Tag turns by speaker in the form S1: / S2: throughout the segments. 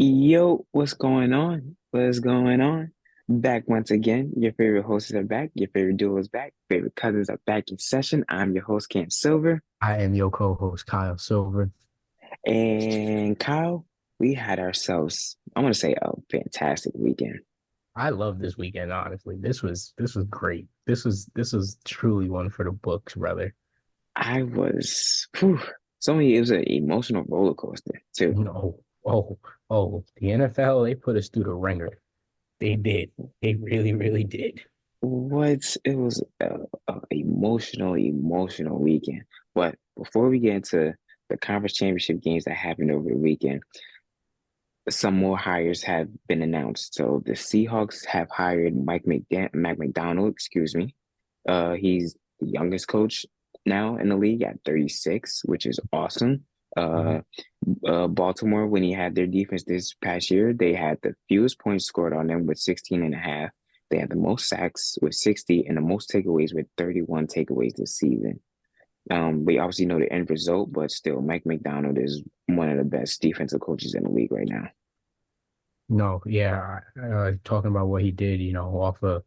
S1: Yo, what's going on? What's going on? Back once again. Your favorite hosts are back. Your favorite duo is back. Favorite cousins are back in session. I'm your host, Cam Silver.
S2: I am your co-host, Kyle Silver.
S1: And Kyle, we had ourselves, I want to say, a fantastic weekend.
S2: I love this weekend, honestly. This was great. This was truly one for the books, brother.
S1: It was an emotional roller coaster, too.
S2: The NFL, they put us through the ringer. They did. They really, really did.
S1: It was a emotional weekend. But before we get into the conference championship games that happened over the weekend, some more hires have been announced. So the Seahawks have hired Mike McDonald, excuse me. He's the youngest coach now in the league at 36, which is awesome. Uh,
S2: Mhm.
S1: Baltimore, when he had their defense this past year, they had the fewest points scored on them with 16 and a half. They had the most sacks with 60 and the most takeaways with 31 takeaways this season. We obviously know the end result, but still, Mike McDonald is one of the best defensive coaches in the league right now.
S2: No, yeah, talking about what he did, off of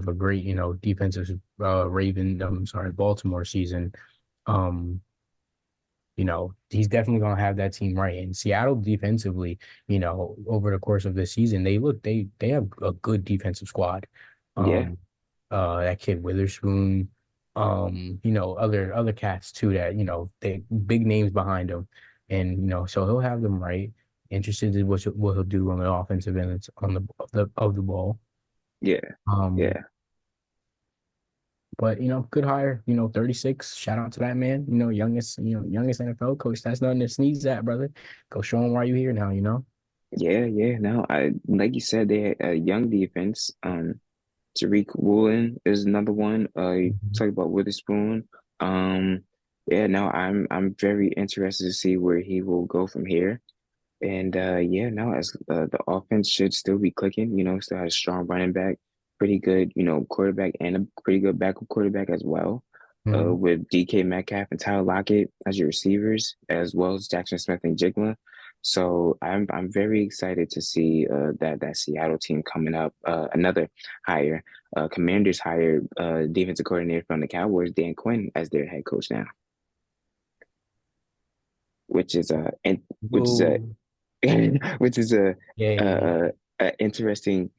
S2: a great, defensive Baltimore season. Um, he's definitely gonna have that team right. And Seattle defensively, over the course of the season, they have a good defensive squad.
S1: Yeah,
S2: Um, that kid Witherspoon, other cats too that, they big names behind him. And so he'll have them right. Interested in what he'll do on the offensive end on the ball.
S1: yeah,
S2: Um,
S1: yeah.
S2: but good hire, 36. Shout out to that man, youngest NFL coach. That's nothing to sneeze at, brother. Go show him why you here now.
S1: Yeah. No, I like you said, they had a young defense. Tariq Woolen is another one. You
S2: Mhm.
S1: talk about Witherspoon. Um, yeah, no, I'm very interested to see where he will go from here. And yeah, no, as the offense should still be clicking. Still has a strong running back, pretty good, quarterback, and a pretty good backup quarterback as well.
S2: Mhm.
S1: With DK Metcalf and Tyler Lockett as your receivers, as well as Jackson Smith and Jigma. So I'm very excited to see that Seattle team coming up. Another hire, Commanders hired defensive coordinator from the Cowboys, Dan Quinn, as their head coach now, which is a and which is a
S2: Whoa.
S1: which is
S2: Yeah.
S1: a, a interesting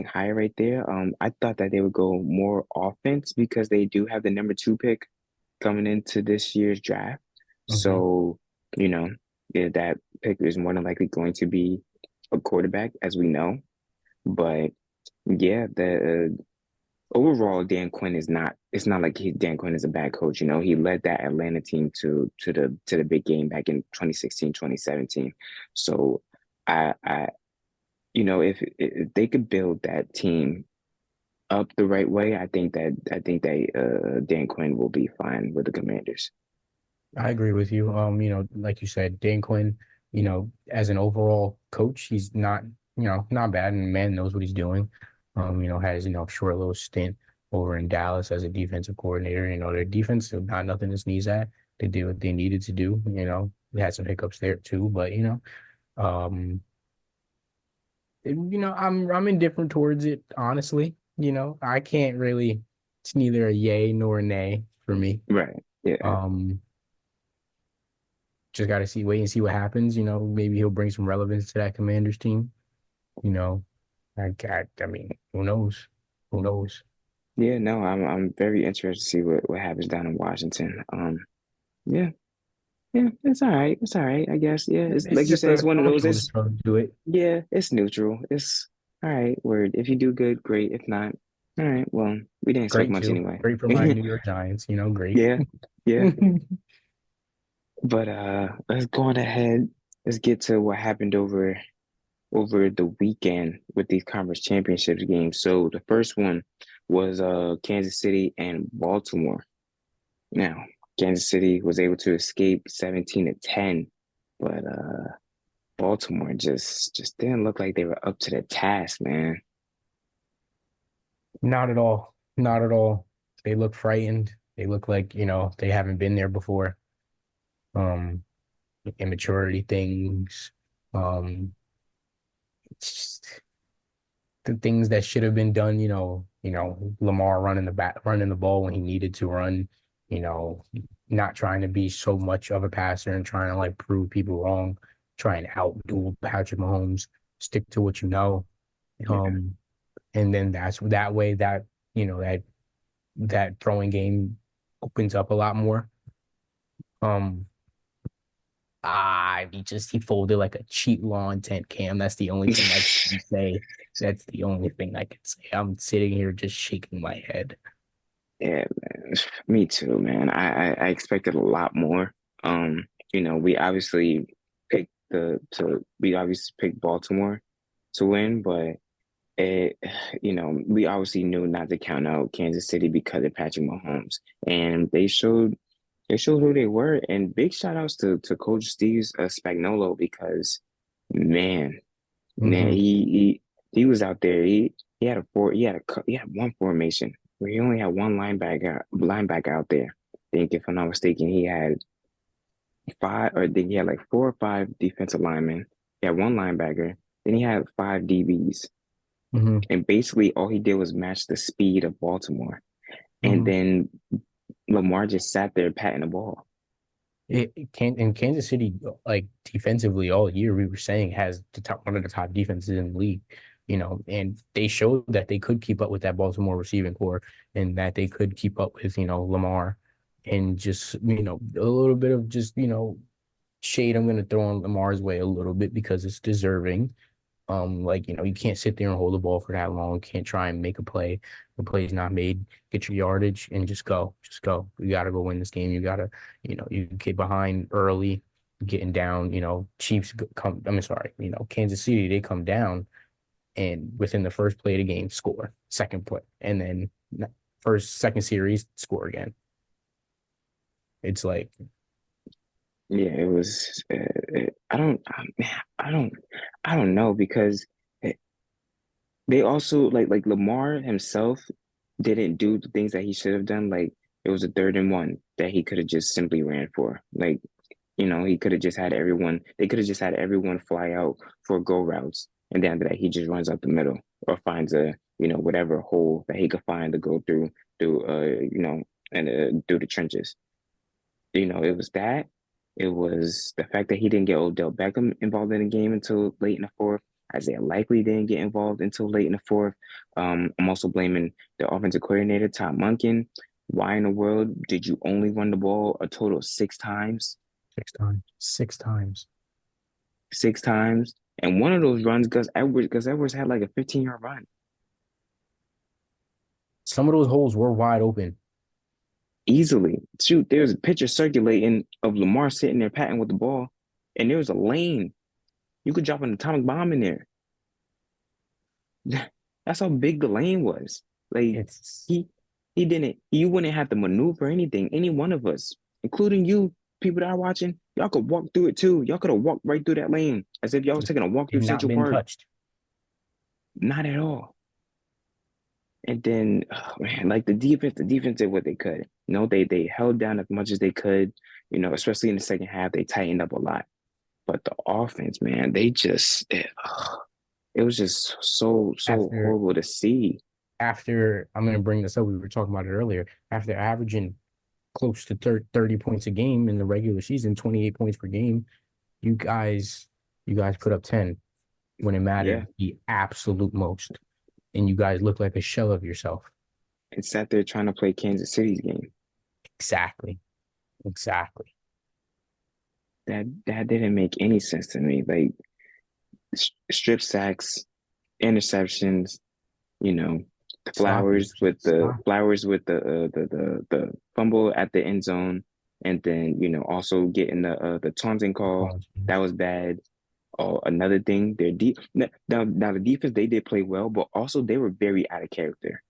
S1: hire right there. I thought that they would go more offense because they do have the number two pick coming into this year's draft.
S2: Hmm.
S1: So, you know, yeah, that pick is more than likely going to be a quarterback, as we know. But yeah, the overall, Dan Quinn is not. It's not like Dan Quinn is a bad coach. He led that Atlanta team to the big game back in 2016, 2017. So, I if they could build that team up the right way, I think that Dan Quinn will be fine with the Commanders.
S2: I agree with you. Like you said, Dan Quinn, as an overall coach, he's not bad, and man knows what he's doing. Has, short little stint over in Dallas as a defensive coordinator. Their defense is not nothing to sneeze at. They did what they needed to do. They had some hiccups there too, but um, I'm indifferent towards it, honestly. I can't really, it's neither a yay nor a nay for me.
S1: Right. Yeah.
S2: Um, just got to wait and see what happens. Maybe he'll bring some relevance to that Commanders team. You know, I mean, who knows? Who knows?
S1: Yeah. No, I'm very interested to see what happens down in Washington. Yeah. Yeah. It's all right. It's all right. I guess. Yeah. It's
S2: It's
S1: like you
S2: just
S1: said. It's
S2: a
S1: one of those.
S2: neutral to
S1: It's
S2: do it.
S1: Yeah. It's neutral. It's all right. Word. If you do good, great. If not, all right. Well, we didn't expect
S2: Great
S1: much
S2: too.
S1: anyway.
S2: Great for my New York Giants. Great.
S1: Yeah. Yeah. But let's go on ahead. Let's get to what happened over the weekend with these conference championships games. So the first one was Kansas City and Baltimore. Now, Kansas City was able to escape 17-10, but Baltimore just didn't look like they were up to the task, man.
S2: Not at all. Not at all. They look frightened. They look like, they haven't been there before. Um, Immaturity things. Um, the things that should have been done, Lamar running the ball when he needed to run, you know, not trying to be so much of a passer and trying to like prove people wrong, trying to outdo Patrick Mahomes, stick to what you know.
S1: Yeah.
S2: Um, and then that's that way that, that throwing game opens up a lot more. Um, he folded like a cheap lawn tent cam. That's the only thing I can say. That's the only thing I can say. I'm sitting here just shaking my head.
S1: Yeah, man. Me too, man. I expected a lot more. We obviously we obviously picked Baltimore to win, but it, we obviously knew not to count out Kansas City because of Patrick Mahomes, and they showed who they were. And big shout outs to Coach Steve Spagnuolo because man, man,
S2: Mm-hmm.
S1: he was out there. He had a four. He had one formation where he only had one linebacker out there. I think if I'm not mistaken, he had five, or then he had like four or five defensive linemen. He had one linebacker. Then he had five DBs,
S2: Mm-hmm.
S1: and basically all he did was match the speed of Baltimore. And
S2: Mm-hmm.
S1: then Lamar just sat there patting the ball.
S2: It can in Kansas City, like defensively all year, we were saying has one of the top defenses in the league, and they showed that they could keep up with that Baltimore receiving core and that they could keep up with, Lamar and just, a little bit of just, shade I'm going to throw on Lamar's way a little bit because it's deserving. Like, you can't sit there and hold the ball for that long. Can't try and make a play. The play is not made. Get your yardage and just go. Just go. You gotta go win this game. You gotta, you get behind early, getting down, Chiefs come, I mean, sorry, Kansas City, they come down and within the first play of the game, score. Second play. And then second series, score again. It's like
S1: Yeah, it was. I don't. I don't. I don't know because they also like Lamar himself didn't do the things that he should have done. Like it was a 3rd and 1 that he could have just simply ran for. Like he could have just had everyone. They could have just had everyone fly out for go routes, and then after that he just runs up the middle or finds a whatever hole that he could find to go through and through the trenches. It was that. It was the fact that he didn't get Odell Beckham involved in the game until late in the fourth. Isaiah likely didn't get involved until late in the fourth. I'm also blaming the offensive coordinator, Tom Munkin. Why in the world did you only run the ball a total of 6 times?
S2: 6 times. 6 times.
S1: 6 times. And one of those runs, Gus Edwards had like a 15-yard run.
S2: Some of those holes were wide open.
S1: Easily. Shoot, there's a picture circulating of Lamar sitting there patting with the ball, and there was a lane. You could drop an atomic bomb in there. That's how big the lane was. Like
S2: It's
S1: he he didn't you wouldn't have to maneuver anything. Any one of us, including you, people that are watching, y'all could walk through it too. Y'all could have walked right through that lane as if y'all was taking a walk through
S2: They've not
S1: Central
S2: been
S1: Park.
S2: touched.
S1: Not at all. And then, oh man, like the defense did what they could. They held down as much as they could. Especially in the second half, they tightened up a lot. But the offense, man, it was just so
S2: After
S1: horrible to see.
S2: after I'm going to bring this up, we were talking about it earlier. After averaging close to 30 points a game in the regular season, 28 points per game, you guys put up 10 when it mattered
S1: Yeah,
S2: the absolute most, and you guys look like a shell of yourself.
S1: and sat there trying to play Kansas City's game.
S2: Exactly. Exactly.
S1: That didn't make any sense to me. Like strip sacks, interceptions, you know,
S2: Sloppy.
S1: Flowers with the
S2: Sloppy.
S1: Flowers with the fumble at the end zone, and then also getting the taunting call. That was bad. Oh, another thing, their deep now the defense, they did play well, but also they were very out of character.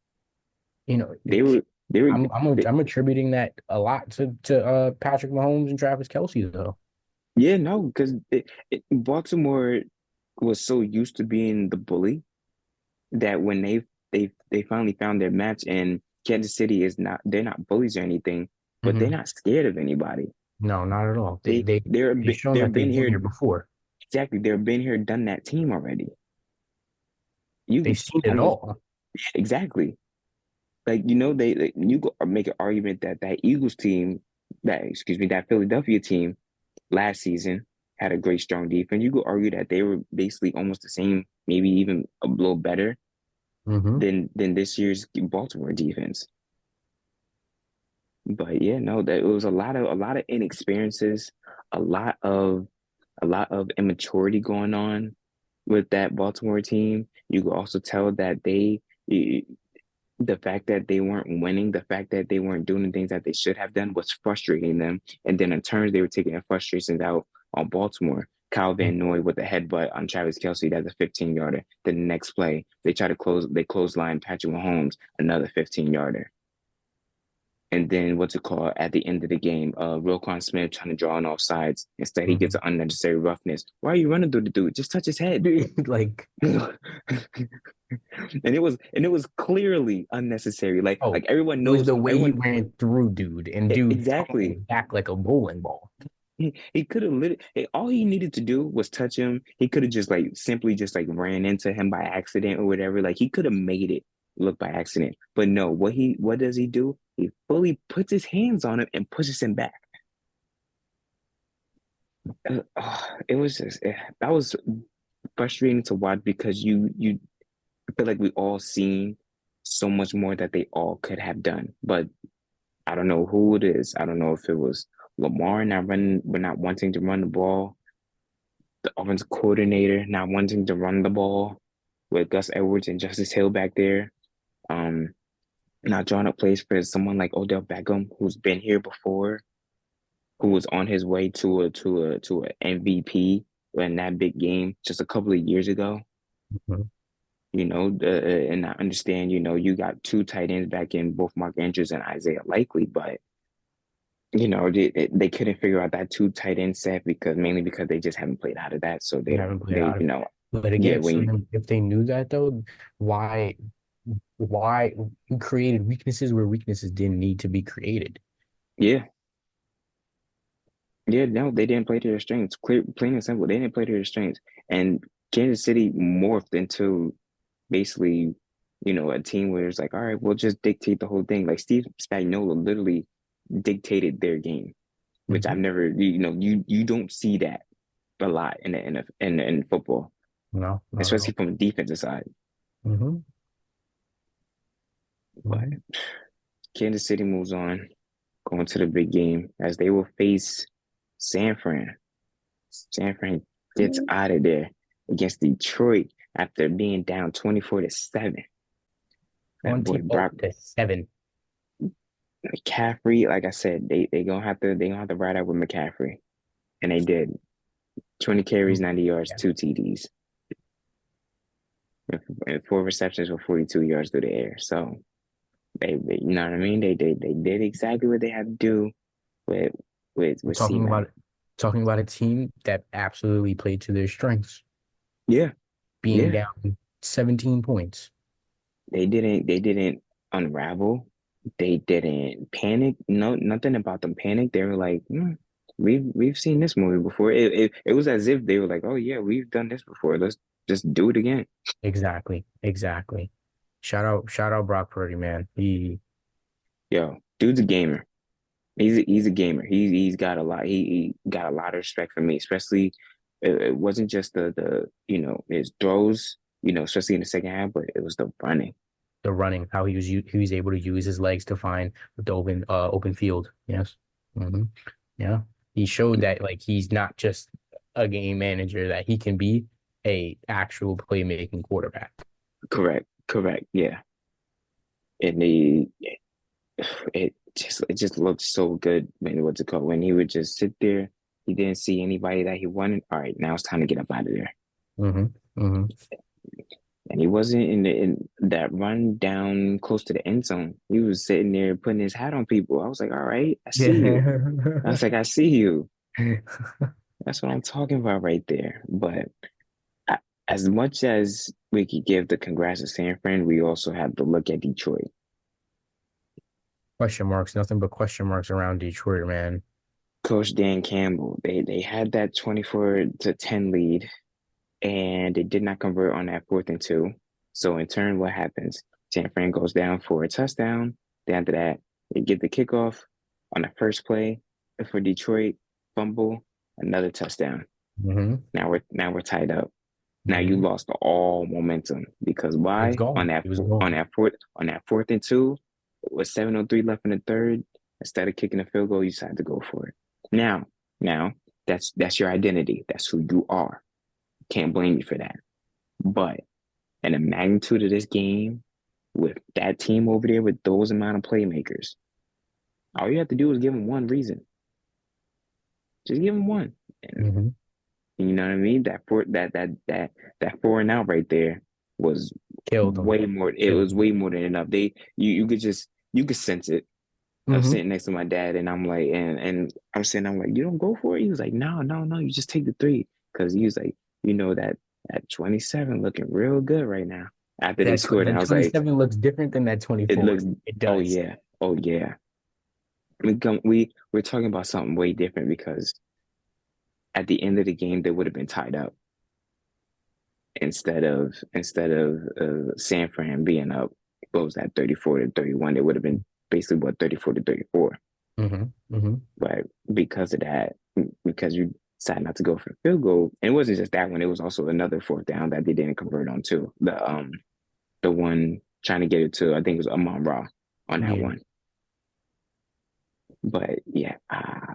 S2: You know,
S1: They were they were they,
S2: I'm attributing that a lot to Patrick Mahomes and Travis Kelsey though.
S1: yeah, no, because Baltimore was so used to being the bully that when they finally found their match, and Kansas City is not, they're not bullies or anything, but they're
S2: Mm-hmm.
S1: not scared of anybody.
S2: No, not at all.
S1: They
S2: They've shown
S1: they've
S2: that
S1: been
S2: they've been
S1: here
S2: here before.
S1: exactly. They've been here, done that team already.
S2: They've
S1: You
S2: seen it
S1: almost
S2: all.
S1: exactly like you go make an argument that that Eagles team, that excuse me, that Philadelphia team last season had a great strong defense. You could argue that they were basically almost the same, maybe even a little better
S2: Hmm.
S1: than this year's Baltimore defense. But yeah, no, that it was a lot of inexperiences, a lot of a lot of immaturity going on with that Baltimore team. You could also tell that the fact that they weren't winning, the fact that they weren't doing the things that they should have done was frustrating them. And then in turn, they were taking their frustrations out on Baltimore. Kyle Van Noy with a headbutt on Travis Kelce, that's a 15 yarder. Then the next play, they clothesline Patrick Mahomes, another 15 yarder. And then what's it called at the end of the game? Roquan Smith trying to draw on all sides. Instead, he gets
S2: Hmm.
S1: an unnecessary roughness. Why are you running through the dude? Just touch his head.
S2: Like,
S1: And it was clearly unnecessary. Like
S2: oh,
S1: everyone
S2: it was
S1: knows
S2: the way he
S1: everyone
S2: ran through dude, and dude
S1: exactly.
S2: tumbled back like a bowling ball.
S1: He could have all he needed to do was touch him. He could have just like simply just like ran into him by accident or whatever. Like he could have made it look by accident. But no, what does he do? He fully puts his hands on him and pushes him back. It was just that was frustrating to watch because you feel like we all seen so much more that they all could have done. But I don't know who it is. I don't know if it was Lamar not wanting to run the ball, the offensive coordinator not wanting to run the ball with Gus Edwards and Justice Hill back there. Um, Not drawing up plays for someone like Odell Beckham, who's been here before, who was on his way to a MVP in that big game just a couple of years ago.
S2: Mhm.
S1: And I understand, you got two tight ends back in both Mark Andrews and Isaiah Likely, but they couldn't figure out that two tight end set because mainly because they just haven't played out of that. So
S2: They
S1: they don't
S2: haven't played
S1: they
S2: out. But
S1: yeah
S2: again,
S1: when
S2: so
S1: you,
S2: then if they knew that though, why why you created weaknesses where weaknesses didn't need to be created?
S1: yeah yeah no they didn't play to their strengths. Clear, plain and simple, they didn't play to their strengths. And Kansas City morphed into basically a team where it's like, all right, we'll just dictate the whole thing. Like Steve Spagnuolo literally dictated their game, which I've
S2: Hmm.
S1: never you don't see that a lot in football,
S2: No, not at
S1: especially
S2: all.
S1: from the defensive side.
S2: Hmm.
S1: But
S2: Hmm.
S1: Kansas City moves on, going to the big game as they will face San Fran. San Fran gets out of there against Detroit after being down 24-7. That boy
S2: 20
S1: Brock
S2: to 7.
S1: McCaffrey, like I said, they gonna have to ride out with McCaffrey, and they did. 20 carries, 90 yards,
S2: Yeah.
S1: two TDs, and four receptions for 42 yards through the air. So you know what I mean? They did exactly what they had to do with
S2: We're
S1: with Seaman.
S2: talking about a team that absolutely played to their strengths,
S1: Yeah,
S2: being
S1: yeah.
S2: down 17 points.
S1: They didn't unravel. They didn't panic. No, nothing about them panic. They were like, we've seen this movie before. It was as if they were like, oh yeah, we've done this before. Let's just do it again.
S2: Exactly. Exactly. Shout out Brock Purdy, man.
S1: Yo, dude's a gamer. He's a gamer. He's got a lot. He got a lot of respect for me, especially it wasn't just the his throws, especially in the second half, but it was the running.
S2: The running, how he was able to use his legs to find the open field. Yes. Hmm. Yeah. He showed that like he's not just a game manager, that he can be a actual playmaking quarterback.
S1: Correct, correct, yeah. And it just looked so good when what's it called when he would just sit there. He didn't see anybody that he wanted. All right, now it's time to get up out of there.
S2: Hmm. Hmm.
S1: And he wasn't in that run down close to the end zone. He was sitting there putting his hat on people. I was like, all right, I see you. I
S2: Yeah.
S1: was like, I see you. That's what I'm talking about right there. But I, as much as we could give the congrats to San Fran, we also have to look at Detroit.
S2: Question marks, nothing but question marks around Detroit, man.
S1: Coach Dan Campbell, they had that 24-10 lead, and they did not convert on that 4th and 2. So in turn, what happens? San Fran goes down for a touchdown. Then after that, they get the kickoff on the first play for Detroit, fumble, another touchdown.
S2: Hmm.
S1: Now we're tied up. Now you
S2: Hmm.
S1: lost all momentum because
S2: It was
S1: why? On
S2: gone.
S1: that
S2: It was
S1: on
S2: gone.
S1: that fourth and two, with 7:03 left in the third, instead of kicking a field goal, you decided to go for it. Now that's your identity. That's who you are. Can't blame you for that. But in the magnitude of this game, with that team over there with those amount of playmakers, all you have to do is give them one reason. Just give them one. And
S2: Hmm.
S1: you know what I mean? That four and out right there was
S2: Killed them.
S1: way more. It
S2: Killed
S1: was
S2: them.
S1: way more than enough. You could sense it. I'm
S2: Hmm.
S1: sitting next to my dad and I'm like, and I'm like, you don't go for it. He was like, no, no, no, you just take the three. Cause he was like, that at 27 looking real good right now. After they scored, and
S2: That
S1: I was like,
S2: 27 looks different than that
S1: it
S2: 24.
S1: looks,
S2: It
S1: oh
S2: does.
S1: yeah, oh yeah. We're talking about something way different because at the end of the game they would have been tied up instead of San Fran being up. What was that, 34-31? It would have been basically what, 34-34.
S2: Hmm. Hmm.
S1: But because of that, because you decided not to go for the field goal, and it wasn't just that one. It was also another fourth down that they didn't convert on too. The one trying to get it to, I think it was Amon Ra on that
S2: Yeah.
S1: one. But yeah,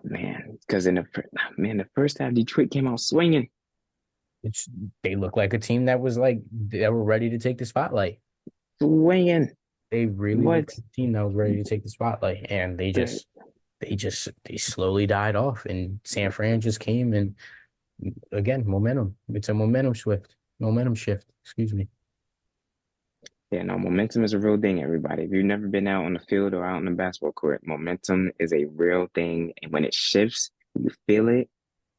S1: man, because the first half Detroit came out swinging,
S2: It's they look like a team that was like they were ready to take the spotlight.
S1: swinging.
S2: They really looked
S1: What
S2: like a team that was ready to take the spotlight, and
S1: the
S2: they slowly died off, and San Fran just came and again momentum. It's a momentum shift. Excuse me.
S1: Yeah, no, momentum is a real thing, everybody. If you've never been out on the field or out on the basketball court, momentum is a real thing. And when it shifts, you feel it.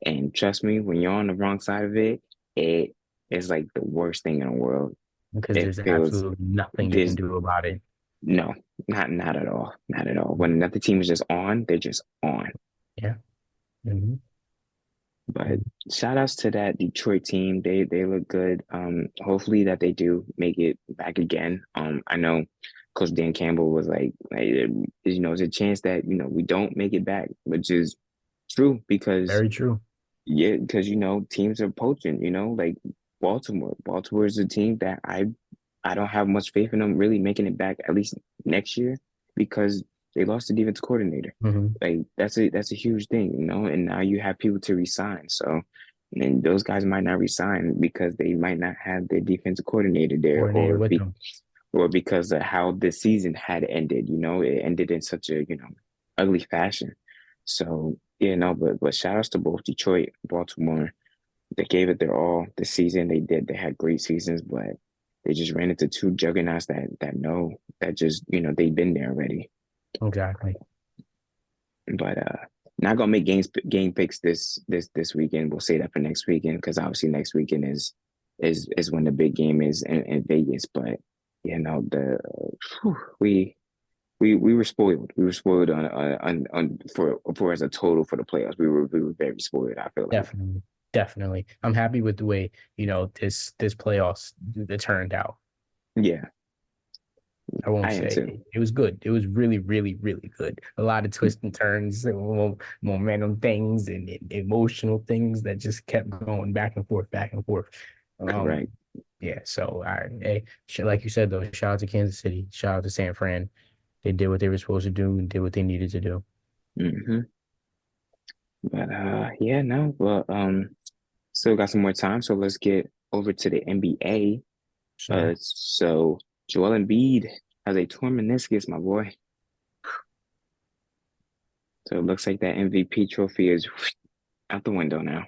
S1: And trust me, when you're on the wrong side of it, it is like the worst thing in the world.
S2: Because
S1: It
S2: there's
S1: feels
S2: absolutely nothing you can
S1: there's
S2: do about it.
S1: no, not at all. Not at all. When another team is just on, they're just on.
S2: Yeah. Hmm.
S1: But shout outs to that Detroit team. They look good. Hopefully that they do make it back again. I know Coach Dan Campbell was there's a chance that we don't make it back, which is true because
S2: Very true.
S1: yeah, because teams are poaching. Like Baltimore. Baltimore is a team that I don't have much faith in them really making it back at least next year because they lost the defense coordinator.
S2: Hmm.
S1: Like that's a huge thing. And now you have people to resign. So and those guys might not resign because they might not have their defensive coordinator there
S2: Coordinated
S1: or
S2: with
S1: be
S2: them.
S1: or because of how the season had ended. It ended in such a, ugly fashion. So yeah, no, but shout outs to both Detroit, Baltimore. They gave it their all this season. They did. They had great seasons, but they just ran into two juggernauts that just they've been there already.
S2: Exactly.
S1: But not gonna make game picks this weekend. We'll say that for next weekend because obviously next weekend is when the big game is in Vegas. But the whew, we were spoiled. We were spoiled on for as a total for the playoffs. We were very spoiled. I feel like.
S2: Definitely. Definitely. I'm happy with the way, this playoffs it turned out.
S1: Yeah,
S2: I won't
S1: I am
S2: say
S1: too.
S2: it was good. It was really, really, really good. A lot of twists and turns, and momentum things, and emotional things that just kept going back and forth, back and forth. Um,
S1: Correct.
S2: yeah. So, like you said, though, shout out to Kansas City, shout out to San Fran. They did what they were supposed to do and did what they needed to do.
S1: Hmm. But yeah, no. Well, still got some more time, so let's get over to the NBA.
S2: So,
S1: So Joel Embiid has a torn meniscus, my boy. So it looks like that MVP trophy is out the window now.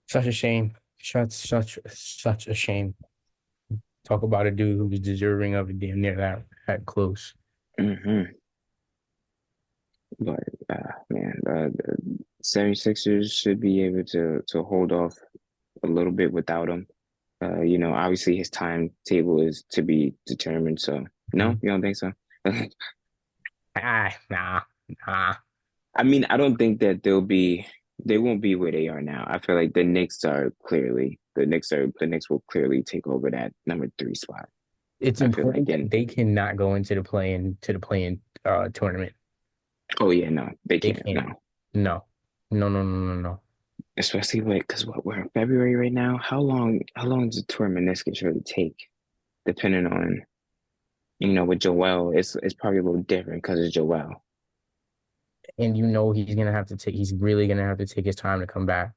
S2: such a shame. Such a shame. Talk about a dude who was deserving of it damn near that close.
S1: Hmm. But man, the 76ers should be able to hold off a little bit without him. Obviously his timetable is to be determined. So no,
S2: Mhm.
S1: you don't think so?
S2: Nah, nah.
S1: I mean, I don't think that they won't be where they are now. I feel like the Knicks are clearly the Knicks will clearly take over that number 3 spot.
S2: It's
S1: I feel like,
S2: important that
S1: and
S2: they cannot go into the play-in tournament.
S1: oh yeah, no, they
S2: They
S1: can't,
S2: can't.
S1: no.
S2: No. No, no, no, no, no.
S1: Especially with because what we're in February right now. How long does a tour meniscus really take? Depending on with Joel, it's probably a little different because it's Joel.
S2: And he's really gonna have to take his time to come back.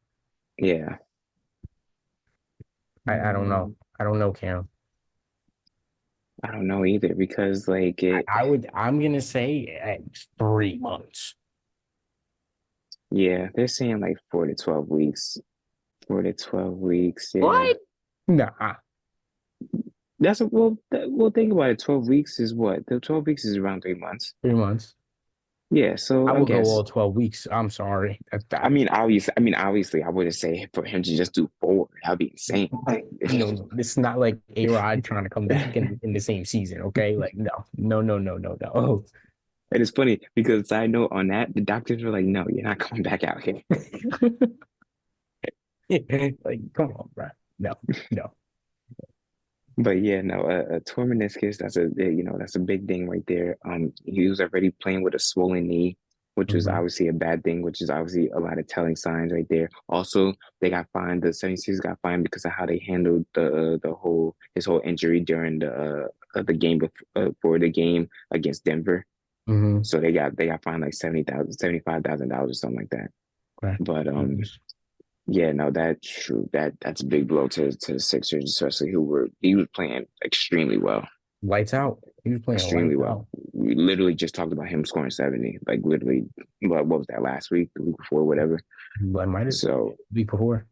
S1: Yeah,
S2: I don't know. I don't know, Cam.
S1: I don't know either because like
S2: I'm gonna say at 3 months.
S1: yeah, they're saying like 4 to 12 weeks. 4 to 12 weeks, yeah.
S2: What? Nah,
S1: That's well, think about it. 12 weeks is what? The 12 weeks is around 3 months.
S2: 3 months.
S1: Yeah, so
S2: I
S1: I
S2: will go
S1: guess
S2: all 12 weeks. I'm sorry.
S1: I mean, obviously, I wouldn't say for him to just do 4. That'd be insane. Like,
S2: No, it's not like A-Rod trying to come back in the same season, okay? Like, no, no, no, no, no, no.
S1: and it's funny because side note on that, the doctors were like, "No, you're not coming back out here."
S2: Like, come on, bro. No, no.
S1: But yeah, no, a torn meniscus, that's a big thing right there. He was already playing with a swollen knee, which was
S2: Mhm.
S1: obviously a bad thing, which is obviously a lot of telling signs right there. Also, they got fined. The 76 got fined because of how they handled his whole injury during the game before the game against Denver.
S2: Mhm.
S1: So they got fined like 70,000, $75,000 or something like that.
S2: Okay.
S1: But yeah, no, that's true. That's a big blow to the Sixers, especially he was playing extremely well,
S2: Lights out. He was playing
S1: extremely
S2: lights
S1: well.
S2: out.
S1: We literally just talked about him scoring 70, like literally, what was that last week, the week before, whatever.
S2: But might have
S1: So
S2: week before.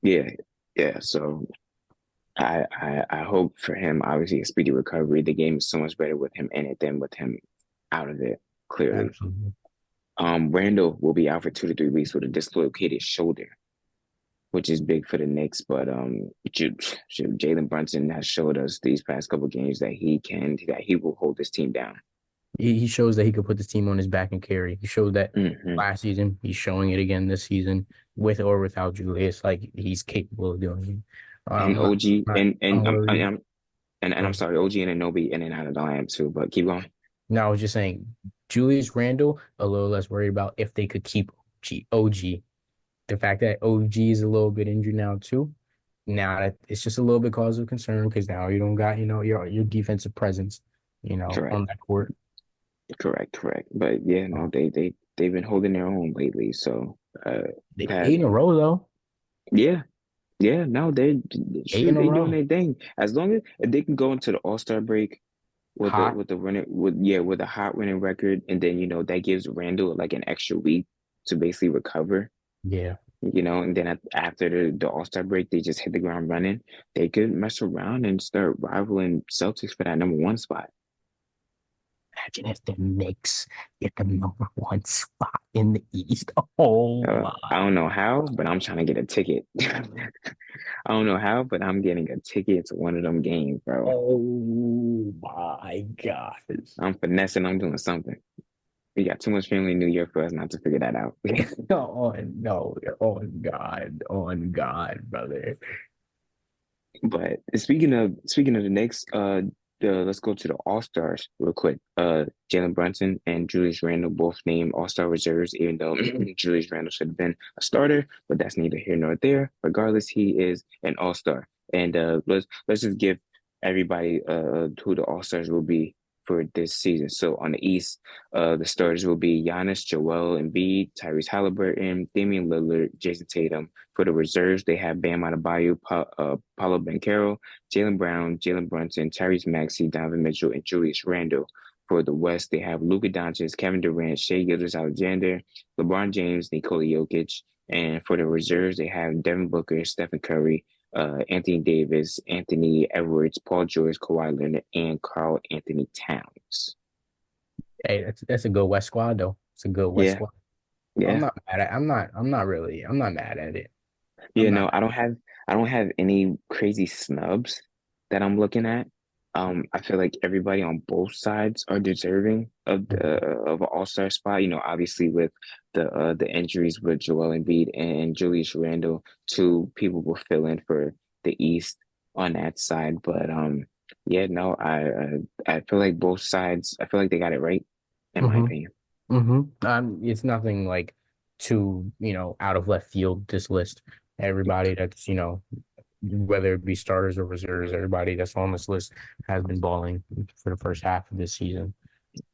S1: yeah, yeah. So I hope for him, obviously, a speedy recovery. The game is so much better with him in it than with him out of it. Clearly,
S2: Absolutely.
S1: Randall will be out for 2 to 3 weeks with a dislocated shoulder, which is big for the Knicks. But Jalen Brunson has showed us these past couple games that he will hold this team down.
S2: He shows that he could put this team on his back and carry. He showed that
S1: Hmm.
S2: last season. He's showing it again this season, with or without Julius. Like he's capable of doing it.
S1: And OG and
S2: I'm worried.
S1: I'm sorry, OG and Anobi in and out of the lineup too. But keep going.
S2: No, I was just saying, Julius Randle, a little less worried about if they could keep OG. The fact that OG is a little bit injured now too. Now that it's just a little bit cause of concern because now you don't got your defensive presence,
S1: Correct,
S2: on that court.
S1: correct. But yeah, no,
S2: Um,
S1: they've been holding their own lately. So
S2: they
S1: that
S2: 8 in a row though.
S1: yeah, yeah, no,
S2: Eight in a
S1: they doing
S2: row.
S1: their thing. As long as if they can go into the All-Star break
S2: Hot.
S1: with the running with a hot winning record, and then that gives Randall like an extra week to basically recover.
S2: Yeah.
S1: And then after the All-Star break, they just hit the ground running. They could mess around and start rivaling Celtics for that number 1 spot.
S2: Imagine if the Knicks get the number 1 spot in the East. Oh
S1: I
S2: my.
S1: don't know how, but I'm trying to get a ticket. I don't know how, but I'm getting a ticket to one of them games, bro.
S2: Oh my God.
S1: I'm finessing. I'm doing something. We got too much family in New York for us not to figure that out.
S2: Oh no. On God. On God, brother.
S1: But speaking of the Knicks, let's go to the All Stars real quick. Jalen Brunson and Julius Randle both named All Star reserves, even though Julius Randle should have been a starter, but that's neither here nor there. Regardless, he is an All Star, and let's just give everybody who the All Stars will be for this season. So on the East, the starters will be Giannis, Joel Embiid, Tyrese Halliburton, Damian Lillard, Jason Tatum. For the reserves, they have Bam Adebayo, Paulo Banchero, Jaylen Brown, Jalen Brunson, Tyrese Maxey, Donovan Mitchell, and Julius Randle. For the West, they have Luka Doncic, Kevin Durant, Shai Gilgeous-Alexander, LeBron James, Nikola Jokic. And for the reserves, they have Devin Booker, Stephen Curry, Anthony Davis, Anthony Edwards, Paul George, Kawhi Leonard, and Karl Anthony Towns.
S2: Hey, that's a good West squad though. It's a good West
S1: Yeah,
S2: squad.
S1: yeah.
S2: I'm not mad at it. I'm
S1: Yeah,
S2: not.
S1: no, I don't have any crazy snubs that I'm looking at. I feel like everybody on both sides are deserving of an all-star spot. Obviously with the injuries with Joel Embiid and Julius Randle, two people will fill in for the East on that side. But yeah, no, I feel like both sides. I feel like they got it right, in my
S2: hmm
S1: opinion.
S2: It's nothing like too, out of left field, this list. Everybody that's, whether it be starters or reserves, everybody that's on this list has been balling for the first half of this season.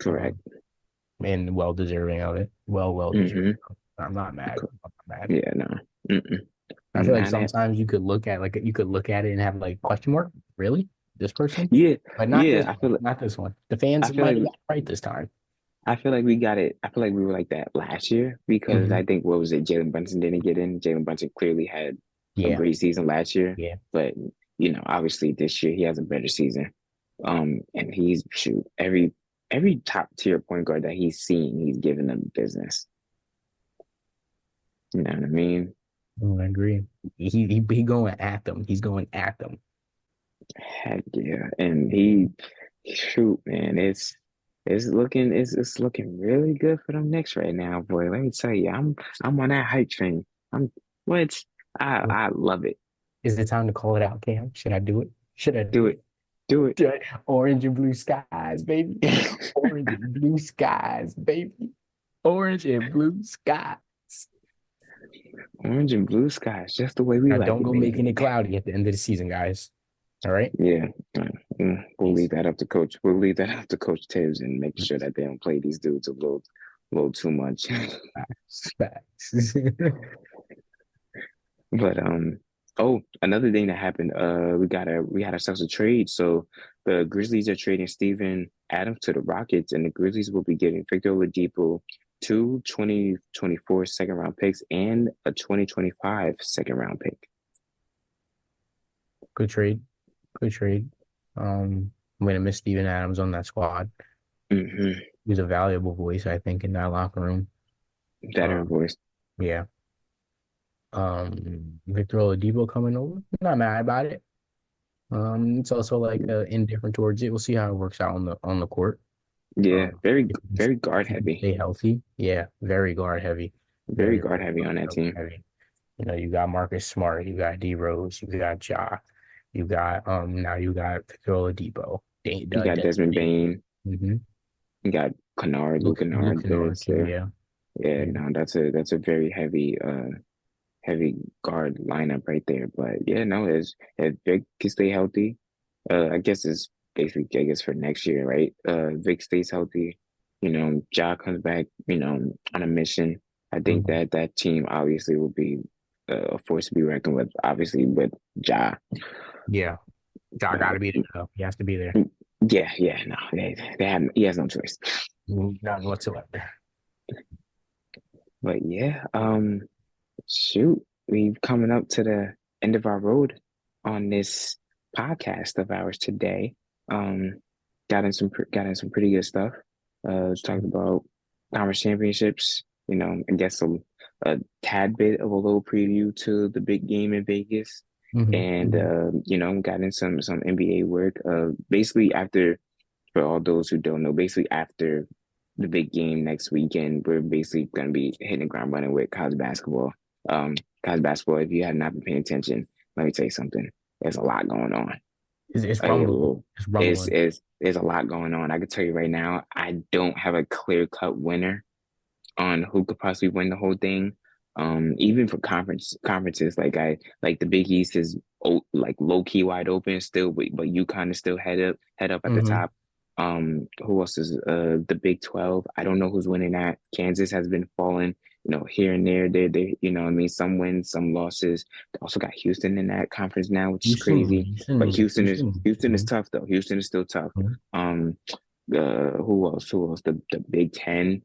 S1: Correct.
S2: Um, and well deserving of it. Well deserving.
S1: Mm-hmm.
S2: I'm not mad. I'm not mad.
S1: Yeah, no. Mm-mm.
S2: I feel like
S1: Not at.
S2: sometimes you could look at it and have like question mark. Really? This person?
S1: Yeah,
S2: But not
S1: yeah.
S2: this one. Not this one. The fans
S1: I feel
S2: might
S1: like
S2: have got it right this time.
S1: I feel like we got it. I feel like we were like that last year because
S2: hmm
S1: I think what was it? Jalen Brunson didn't get in. Jalen Brunson clearly had a
S2: Yeah.
S1: great season last year,
S2: Yeah.
S1: but obviously this year he has a better season. And he's shoot every top tier point guard that he's seen, he's giving them business. You know what I mean?
S2: I agree. He going at them. He's going at them.
S1: Heck yeah, and he shoot man, it's looking really good for them Knicks right now, boy. Let me tell you, I'm on that hype train. I'm what I love it.
S2: Is it time to call it out, Cam? Should I do it? Should I
S1: Do
S2: do
S1: it,
S2: it?
S1: do it.
S2: Orange and blue skies, baby. Orange and blue skies, baby. Orange and blue skies.
S1: Orange and blue skies, just the way we
S2: Now,
S1: like
S2: don't
S1: it,
S2: go
S1: baby.
S2: making it cloudy at the end of the season, guys. All right?
S1: Yeah, we'll
S2: Peace.
S1: leave that up to coach. We'll leave that up to Coach Tibbs and make sure that they don't play these dudes a little too much.
S2: Facts. Facts.
S1: But oh, another thing that happened, we had ourselves a trade. So the Grizzlies are trading Steven Adams to the Rockets, and the Grizzlies will be getting Victor Oladipo, two 2024 second round picks and a 2025 second round pick.
S2: Good trade. Good trade. I'm gonna miss Steven Adams on that squad.
S1: Mm-hmm.
S2: He was a valuable voice, I think, in that locker room.
S1: Veteran
S2: Um,
S1: voice.
S2: yeah. Victor Oladipo coming over. Not mad about it. It's also like indifferent towards it. We'll see how it works out on the court.
S1: Yeah,
S2: Um,
S1: very
S2: if he,
S1: very guard
S2: if he can
S1: heavy.
S2: stay healthy, yeah, very guard heavy,
S1: Very
S2: very
S1: guard heavy on that
S2: guard
S1: team.
S2: heavy. You got Marcus Smart, you got D Rose, you got Ja, you got now you got Victor Oladipo,
S1: You got
S2: Desmond
S1: Desmond
S2: Bane.
S1: Bain.
S2: Mm-hmm.
S1: You got Kennard, Luke
S2: Luke
S1: Kennard there
S2: Kennard too,
S1: too.
S2: yeah,
S1: Yeah,
S2: yeah.
S1: no, that's a very heavy guard lineup right there. But yeah, no, as Vic can stay healthy, I guess it's basically I guess for next year, right? Vic stays healthy, Ja comes back, on a mission. I think
S2: Mhm.
S1: that team obviously will be a force to be reckoned with, obviously with Ja.
S2: Yeah, Ja got
S1: Uh,
S2: to be there though. He has to be there.
S1: yeah, yeah, no, he has no choice.
S2: None whatsoever.
S1: But yeah, shoot, we coming up to the end of our road on this podcast of ours today. Um, got in some pretty good stuff. Talked about conference championships. I guess a tad bit of a little preview to the big game in Vegas,
S2: hmm
S1: and
S2: hmm
S1: got in some NBA work. Basically after for all those who don't know, basically after the big game next weekend, we're basically going to be hitting the ground running with college basketball. College basketball, if you have not been paying attention, let me tell you something. There's a lot going on.
S2: It's
S1: Like,
S2: rumbling. It's
S1: it's,
S2: rumbling.
S1: it's, there's a lot going on. I can tell you right now, I don't have a clear cut winner on who could possibly win the whole thing. Even for conferences, like the Big East is like low key wide open still, but UConn is still head up at the
S2: hmm
S1: top. Who else is the Big 12? I don't know who's winning that. Kansas has been falling, here and there. They I mean, some wins, some losses. They also got Houston in that conference now, which is crazy. But Houston is
S2: Mhm.
S1: tough though. Houston is still tough.
S2: Mhm.
S1: Um, who else? Who else? The Big Ten.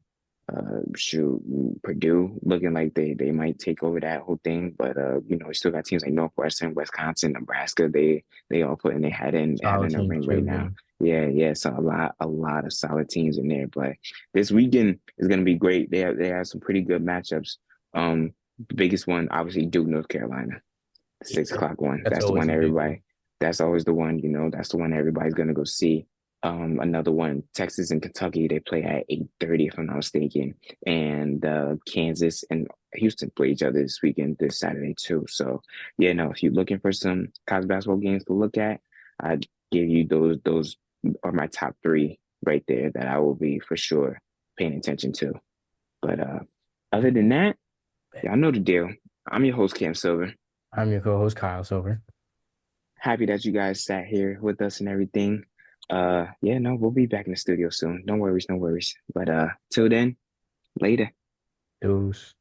S1: Shoot, Purdue looking like they might take over that whole thing, but we still got teams like Northwestern, Wisconsin, Nebraska. They all putting their head
S2: Solid
S1: in the
S2: teams
S1: ring right
S2: too.
S1: now.
S2: Yeah.
S1: Yeah. So a lot of solid teams in there. But this weekend is gonna be great. They have some pretty good matchups. The biggest one, obviously, Duke, North Carolina, the
S2: Yes,
S1: 6 o'clock one.
S2: that's
S1: That's the
S2: always
S1: one
S2: a big one.
S1: everybody. That's always the one. That's the one everybody's gonna go see. Another one, Texas and Kentucky, they play at 8:30, if I'm not mistaken, and Kansas and Houston play each other this weekend, this Saturday too. So yeah, no, if you're looking for some college basketball games to look at, I'd give you those are my top three right there that I will be for sure paying attention to. But other than that, y'all know the deal. I'm your host, Cam Silver.
S2: I'm your co-host, Kyle Silver.
S1: Happy that you guys sat here with us and everything. Yeah, no, we'll be back in the studio soon. No worries, no worries. But till then, later.
S2: Deuce.